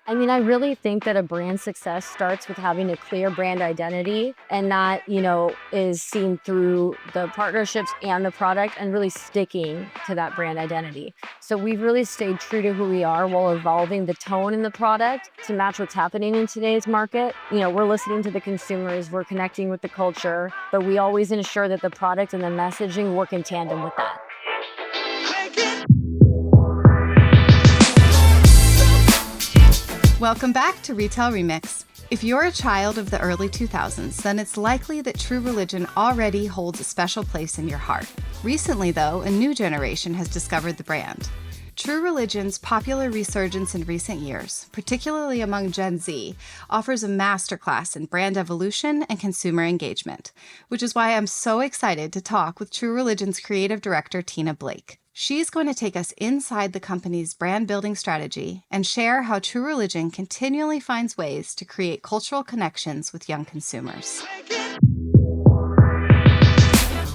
I mean, I really think that a brand success starts with having a clear brand identity, and that, is seen through the partnerships and the product and really sticking to that brand identity. So we've really stayed true to who we are while evolving the tone in the product to match what's happening in today's market. We're listening to the consumers, we're connecting with the culture, but we always ensure that the product and the messaging work in tandem with that. Welcome back to Retail Remix. If you're a child of the early 2000s, then it's likely that True Religion already holds a special place in your heart. Recently, though, a new generation has discovered the brand. True Religion's popular resurgence in recent years, particularly among Gen Z, offers a masterclass in brand evolution and consumer engagement, which is why I'm so excited to talk with True Religion's creative director, Tina Blake. She's going to take us inside the company's brand building strategy and share how True Religion continually finds ways to create cultural connections with young consumers.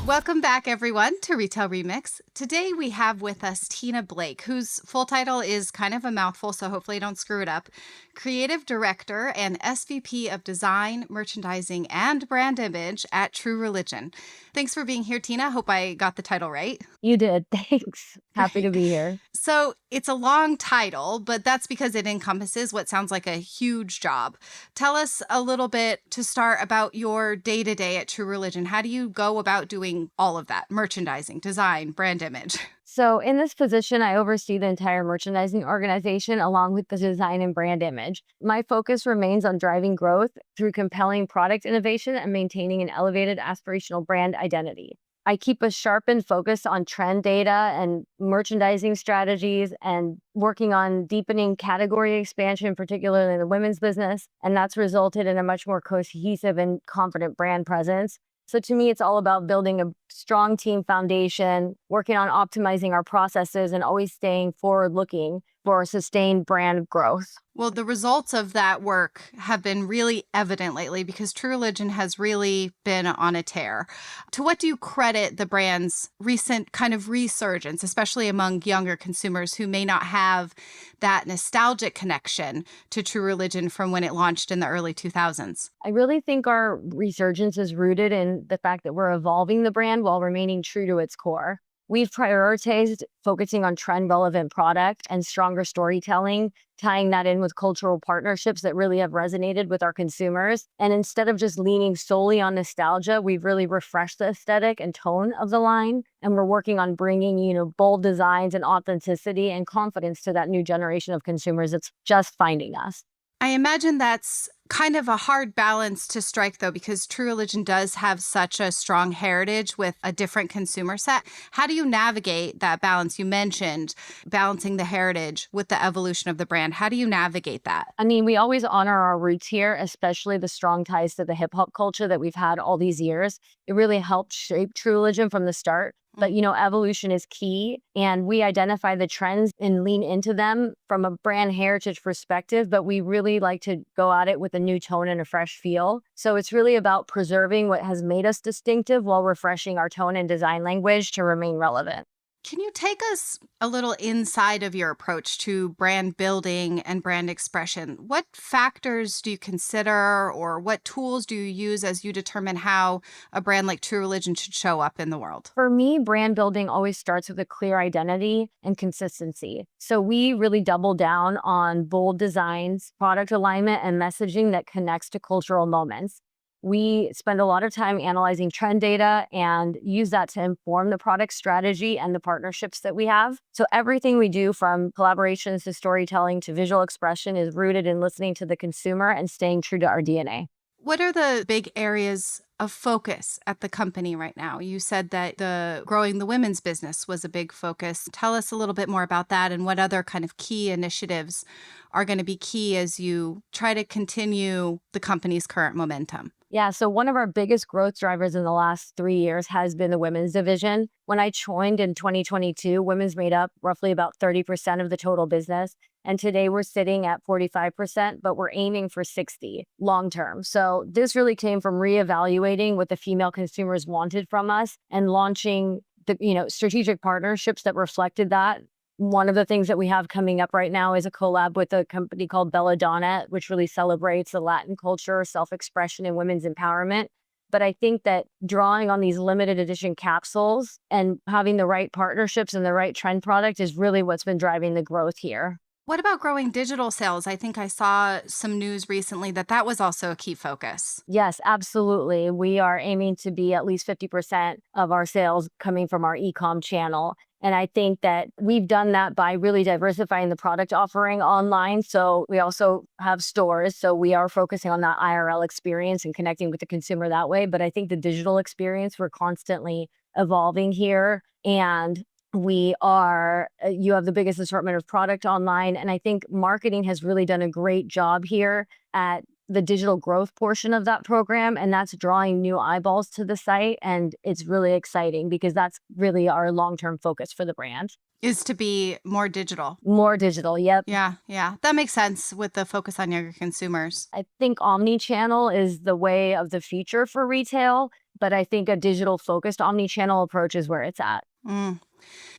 Welcome back, everyone, to Retail Remix. Today we have with us Tina Blake, whose full title is kind of a mouthful, so hopefully I don't screw it up. Creative Director and SVP of Design, Merchandising, and Brand Image at True Religion. Thanks for being here, Tina. Hope I got the title right. You did. Thanks. Happy to Great. be here. So it's a long title, but that's because it encompasses what sounds like a huge job. Tell us a little bit to start about your day-to-day at True Religion. How do you go about doing all of that? Merchandising, design, brand image. So in this position, I oversee the entire merchandising organization along with the design and brand image. My focus remains on driving growth through compelling product innovation and maintaining an elevated aspirational brand identity. I keep a sharpened focus on trend data and merchandising strategies and working on deepening category expansion, particularly in the women's business. And that's resulted in a much more cohesive and confident brand presence. So to me, it's all about building a strong team foundation, working on optimizing our processes, and always staying forward-looking for sustained brand growth. Well, the results of that work have been really evident lately because True Religion has really been on a tear. To what do you credit the brand's recent kind of resurgence, especially among younger consumers who may not have that nostalgic connection to True Religion from when it launched in the early 2000s? I really think our resurgence is rooted in the fact that we're evolving the brand while remaining true to its core. We've prioritized focusing on trend-relevant product and stronger storytelling, tying that in with cultural partnerships that really have resonated with our consumers. And instead of just leaning solely on nostalgia, we've really refreshed the aesthetic and tone of the line. And we're working on bringing, bold designs and authenticity and confidence to that new generation of consumers that's just finding us. I imagine that's kind of a hard balance to strike, though, because True Religion does have such a strong heritage with a different consumer set. How do you navigate that balance? You mentioned balancing the heritage with the evolution of the brand. How do you navigate that? I mean, we always honor our roots here, especially the strong ties to the hip hop culture that we've had all these years. It really helped shape True Religion from the start. But, evolution is key, and we identify the trends and lean into them from a brand heritage perspective, but we really like to go at it with a new tone and a fresh feel. So it's really about preserving what has made us distinctive while refreshing our tone and design language to remain relevant. Can you take us a little inside of your approach to brand building and brand expression? What factors do you consider, or what tools do you use as you determine how a brand like True Religion should show up in the world? For me, brand building always starts with a clear identity and consistency. So we really double down on bold designs, product alignment, and messaging that connects to cultural moments. We spend a lot of time analyzing trend data and use that to inform the product strategy and the partnerships that we have. So everything we do, from collaborations to storytelling to visual expression, is rooted in listening to the consumer and staying true to our DNA. What are the big areas of focus at the company right now? You said that growing the women's business was a big focus. Tell us a little bit more about that and what other kind of key initiatives are going to be key as you try to continue the company's current momentum. Yeah, so one of our biggest growth drivers in the last 3 years has been the women's division. When I joined in 2022, women's made up roughly about 30% of the total business. And today we're sitting at 45%, but we're aiming for 60 long term. So this really came from reevaluating what the female consumers wanted from us and launching the strategic partnerships that reflected that. One of the things that we have coming up right now is a collab with a company called Bella Doña, which really celebrates the Latin culture, self-expression, and women's empowerment. But I think that drawing on these limited edition capsules and having the right partnerships and the right trend product is really what's been driving the growth here. What about growing digital sales? I think I saw some news recently that that was also a key focus. Yes, absolutely. We are aiming to be at least 50% of our sales coming from our e-com channel. And I think that we've done that by really diversifying the product offering online. So we also have stores. So we are focusing on that IRL experience and connecting with the consumer that way. But I think the digital experience, we're constantly evolving here. And you have the biggest assortment of product online. And I think marketing has really done a great job here at the digital growth portion of that program. And that's drawing new eyeballs to the site. And it's really exciting because that's really our long-term focus for the brand. Is to be more digital. More digital. Yep. Yeah, yeah. That makes sense with the focus on younger consumers. I think omni-channel is the way of the future for retail, but I think a digital focused omni-channel approach is where it's at. Mm.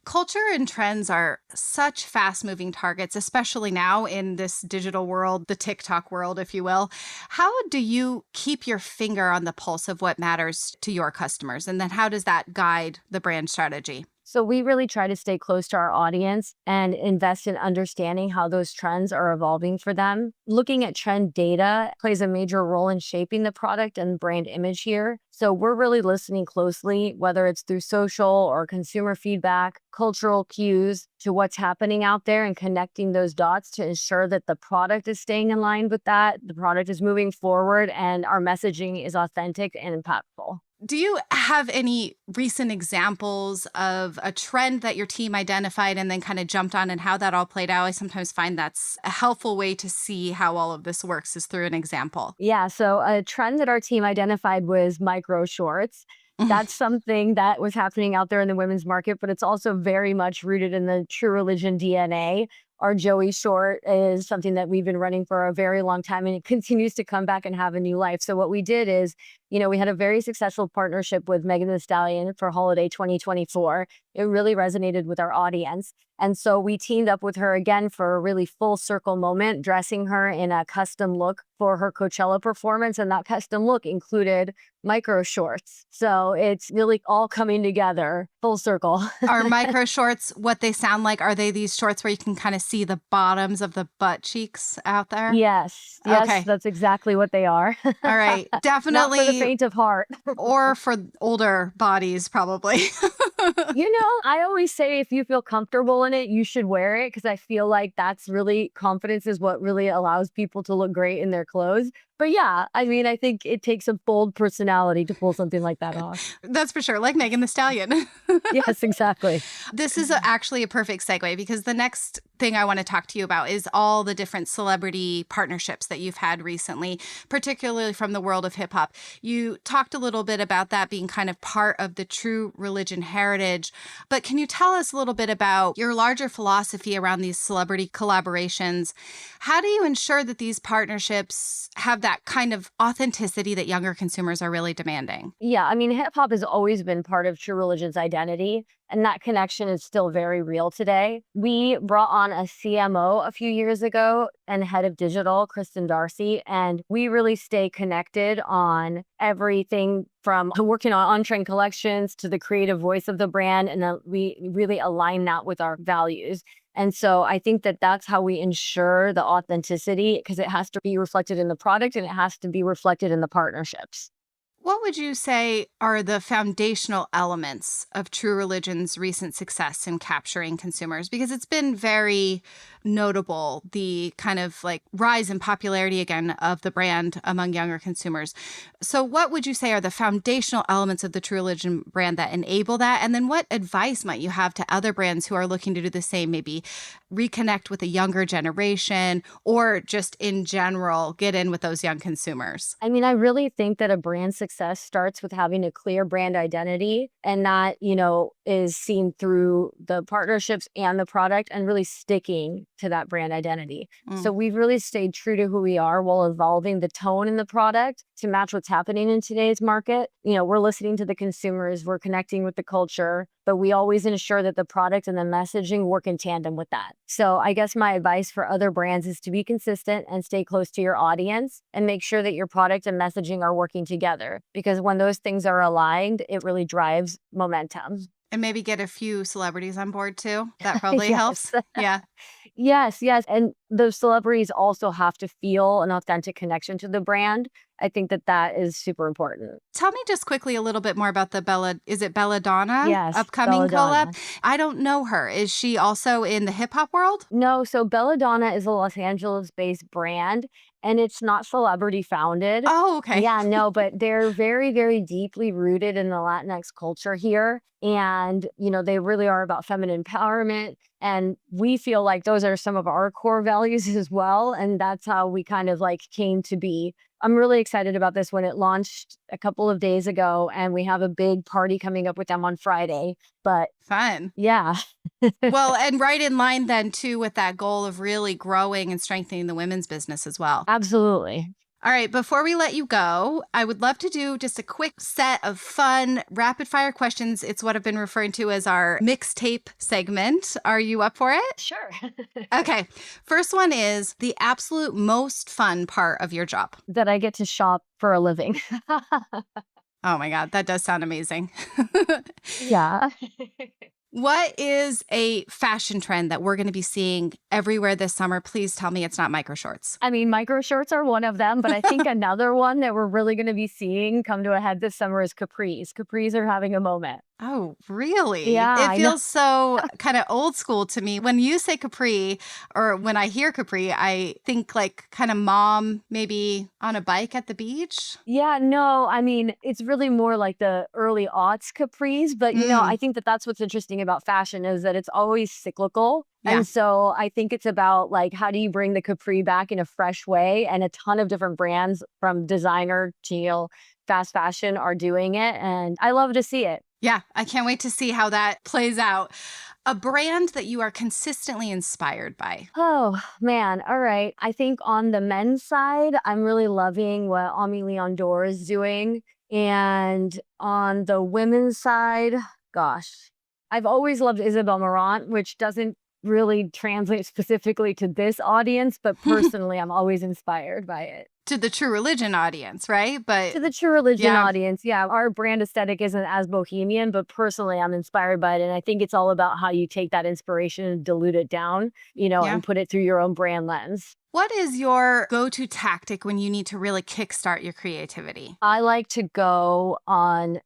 Culture and trends are such fast moving targets, especially now in this digital world, the TikTok world, if you will. How do you keep your finger on the pulse of what matters to your customers? And then how does that guide the brand strategy? So we really try to stay close to our audience and invest in understanding how those trends are evolving for them. Looking at trend data plays a major role in shaping the product and brand image here. So we're really listening closely, whether it's through social or consumer feedback, cultural cues to what's happening out there and connecting those dots to ensure that the product is staying in line with that, the product is moving forward, and our messaging is authentic and impactful. Do you have any recent examples of a trend that your team identified and then kind of jumped on and how that all played out? I sometimes find that's a helpful way to see how all of this works is through an example. Yeah, so a trend that our team identified was micro shorts. That's something that was happening out there in the women's market, but it's also very much rooted in the True Religion DNA. Our Joey short is something that we've been running for a very long time, and it continues to come back and have a new life. So what we did is, we had a very successful partnership with Megan Thee Stallion for holiday 2024. It really resonated with our audience. And so we teamed up with her again for a really full circle moment, dressing her in a custom look for her Coachella performance. And that custom look included micro shorts. So it's really all coming together full circle. Are micro shorts what they sound like? Are they these shorts where you can kind of see the bottoms of the butt cheeks out there? Yes, Okay. that's exactly what they are. All right. Not Definitely. for the faint of heart. Or for older bodies, probably. I always say if you feel comfortable in it, you should wear it because I feel like that's really confidence is what really allows people to look great in their clothes. But yeah, I think it takes a bold personality to pull something like that off. That's for sure. Like Megan Thee Stallion. Yes, exactly. This is actually a perfect segue because the next thing I want to talk to you about is all the different celebrity partnerships that you've had recently, particularly from the world of hip hop. You talked a little bit about that being kind of part of the True Religion heritage, but can you tell us a little bit about your larger philosophy around these celebrity collaborations? How do you ensure that these partnerships have that kind of authenticity that younger consumers are really demanding? Yeah, hip hop has always been part of True Religion's identity, and that connection is still very real today. We brought on a CMO a few years ago and head of digital, Kristen Darcy, and we really stay connected on everything from working on on-trend collections to the creative voice of the brand, and we really align that with our values. And so I think that that's how we ensure the authenticity because it has to be reflected in the product and it has to be reflected in the partnerships. What would you say are the foundational elements of True Religion's recent success in capturing consumers? Because it's been very notable, the kind of like rise in popularity again of the brand among younger consumers. So what would you say are the foundational elements of the True Religion brand that enable that? And then what advice might you have to other brands who are looking to do the same, maybe reconnect with a younger generation or just in general get in with those young consumers? I mean, I really think that a brand success starts with having a clear brand identity, and that, is seen through the partnerships and the product and really sticking to that brand identity. So we've really stayed true to who we are while evolving the tone in the product to match what's happening in today's market. We're listening to the consumers, we're connecting with the culture, but we always ensure that the product and the messaging work in tandem with that. So I guess my advice for other brands is to be consistent and stay close to your audience and make sure that your product and messaging are working together, because when those things are aligned, it really drives momentum. And maybe get a few celebrities on board too. That probably Yes. helps. Yeah. Yes. And those celebrities also have to feel an authentic connection to the brand. I think that that is super important. Tell me just quickly a little bit more about the is it Bella Donna Yes, upcoming Bella Doña. collab? I don't know her. Is she also in the hip hop world? No, so Bella Doña is a Los Angeles-based brand, and it's not celebrity founded. Oh, okay. Yeah, no, but they're very, very deeply rooted in the Latinx culture here. And, they really are about feminine empowerment. And we feel like those are some of our core values as well. And that's how we kind of came to be. I'm really excited about this when it launched a couple of days ago, and we have a big party coming up with them on Friday. But Fun. yeah. Well, and right in line then too with that goal of really growing and strengthening the women's business as well. Absolutely. All right, before we let you go, I would love to do just a quick set of fun rapid fire questions. It's what I've been referring to as our mixtape segment. Are you up for it? Sure. Okay. First one is the absolute most fun part of your job. That I get to shop for a living. Oh my God, that does sound amazing. Yeah. What is a fashion trend that we're going to be seeing everywhere this summer? Please tell me it's not micro shorts. I mean, micro shorts are one of them, but I think another one that we're really going to be seeing come to a head this summer is capris. Capris are having a moment. Oh, really? Yeah, It feels so kind of old school to me. When you say capri, or when I hear capri, I think like kind of mom, maybe on a bike at the beach. Yeah, no, I mean, it's really more like the early aughts capris, but I think that that's what's interesting about fashion is that it's always cyclical. Yeah. And so I think it's about how do you bring the capri back in a fresh way? And a ton of different brands from designer to, fast fashion are doing it. And I love to see it. Yeah, I can't wait to see how that plays out. A brand that you are consistently inspired by. Oh, man. All right. I think on the men's side, I'm really loving what Ami Leon Dore is doing. And on the women's side, gosh, I've always loved Isabel Marant, which doesn't really translate specifically to this audience, but personally, I'm always inspired by it. To the True Religion audience, right? But To the True Religion audience, yeah, our brand aesthetic isn't as bohemian, but personally, I'm inspired by it. And I think it's all about how you take that inspiration and dilute it down, and put it through your own brand lens. What is your go-to tactic when you need to really kickstart your creativity? I like to go on,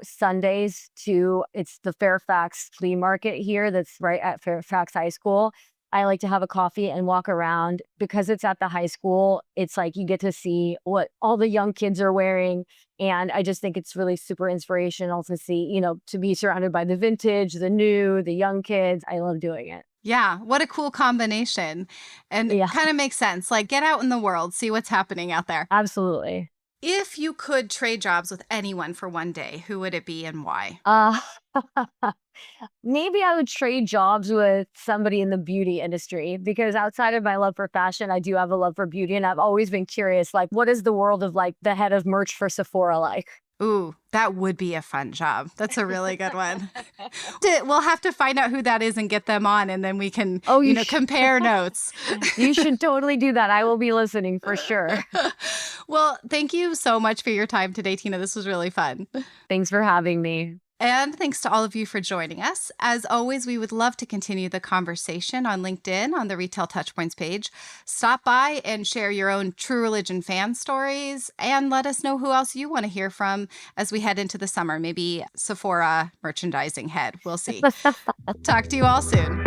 Sundays it's the Fairfax flea market here that's right at Fairfax High School. I like to have a coffee and walk around because it's at the high school. It's like you get to see what all the young kids are wearing. And I just think it's really super inspirational to see, to be surrounded by the vintage, the new, the young kids. I love doing it. Yeah, what a cool combination. And it kind of makes sense. Like, get out in the world, see what's happening out there. Absolutely. If you could trade jobs with anyone for one day, who would it be and why? Maybe I would trade jobs with somebody in the beauty industry, because outside of my love for fashion, I do have a love for beauty. And I've always been curious, what is the world of the head of merch for Sephora like? Ooh, that would be a fun job. That's a really good one. We'll have to find out who that is and get them on, and then we can, compare notes. You should totally do that. I will be listening for sure. Well, thank you so much for your time today, Tina. This was really fun. Thanks for having me. And thanks to all of you for joining us. As always, we would love to continue the conversation on LinkedIn on the Retail Touchpoints page. Stop by and share your own True Religion fan stories, and let us know who else you want to hear from as we head into the summer. Maybe Sephora merchandising head. We'll see. Talk to you all soon.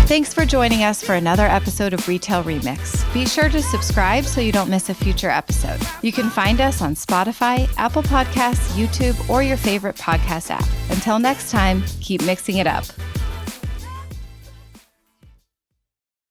Thanks for joining us for another episode of Retail Remix. Be sure to subscribe so you don't miss a future episode. You can find us on Spotify, Apple Podcasts, YouTube, or your favorite podcast app. Until next time, keep mixing it up.